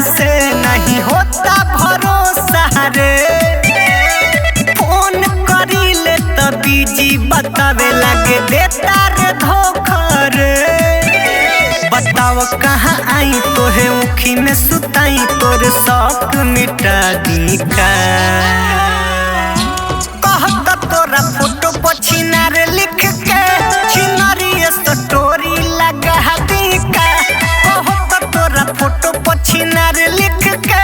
से नहीं होता भरोसा रे। फोन करी ले तो बीजी बतावे लगे देता रे धोखा रे। बताओ कहाँ आई तोहे उखी में सुताई तोर शौक मिटा दी का। कहत तोरा फोटो पर छिनार लिख के छिनारी स्टोरी लगा दी का। कहत तोरा फोटो पर छिनार लिख के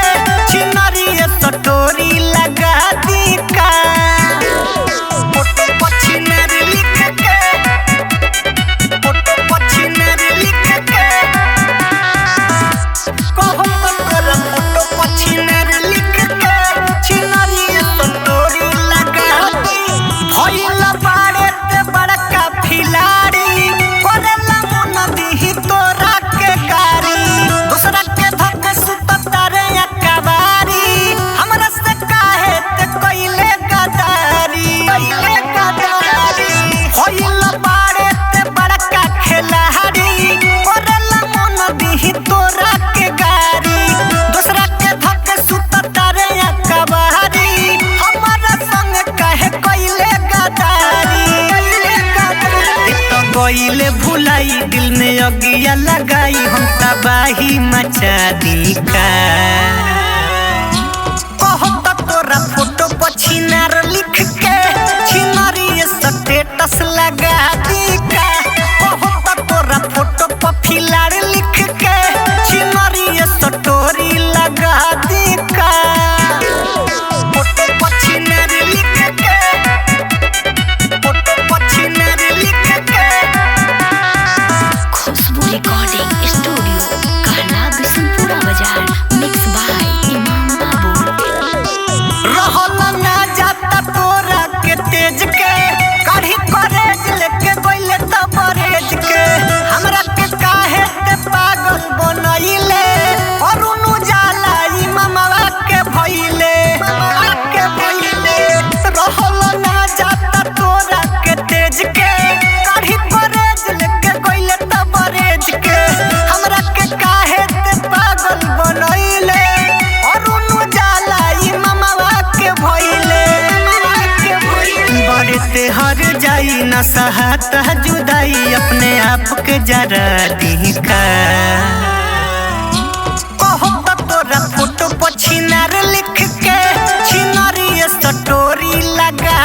छिनारी स्टोरी लगा दी का। फोटो पर छिनार लिख के फोटो पर छिनार लिख के कहत तोरा फोटो पर छिनार लिख के छिनारी स्टोरी लगा दी। भइल बाड़े ते बड़का खिलाड़ी करेला मन दिही तोरा के गारी। दूसरा के धक्के सुतता रे अकबारी हमरा से काहे ते कइले गदारी। भइल बाड़े ते बड़का खिलाड़ी करेला मन दिही तोरा के गारी। दूसरा के धक्के सुतता रे अकबारी हमरा संग काहे कइले गदारी। गइले भुलाई दिल में अगिया लगाई हम तबाही मचा दी का। कहत तोरा फोटो पर छिनार लिख के छिनारी स्टेटस लगा दी का। कहत तोरा फोटो पर फिलार लिख के छिनारी स्टोरी लगा दी का। फोटो पर छिनार लिख के फोटो पर छिनार लिख के खुशबू रिकॉर्डिंग स्टूडियो कहला बिशनपुरा बाजार मिक्स बाय इमाम बाबू। रहल ना जाता तोरा के तेज के काढ़ी करेज लेके गइले त बरेज के। हमरा के काहे ते पागल बनइले अरुण जाला इमामवा के भइले रहल ना जाता तोरा के तेज के काढ़ी करेज लेके गइले त बरेज के। हमरा के काहे ते पागल बनइले अरुण जाला इमामवा के भइले। बड़े ते हर जाई न सहाता जुदाई अपने आप के जरा दी का। कहत तोरा फोटो पर छिनार लिख के छिनारी स्टोरी लगा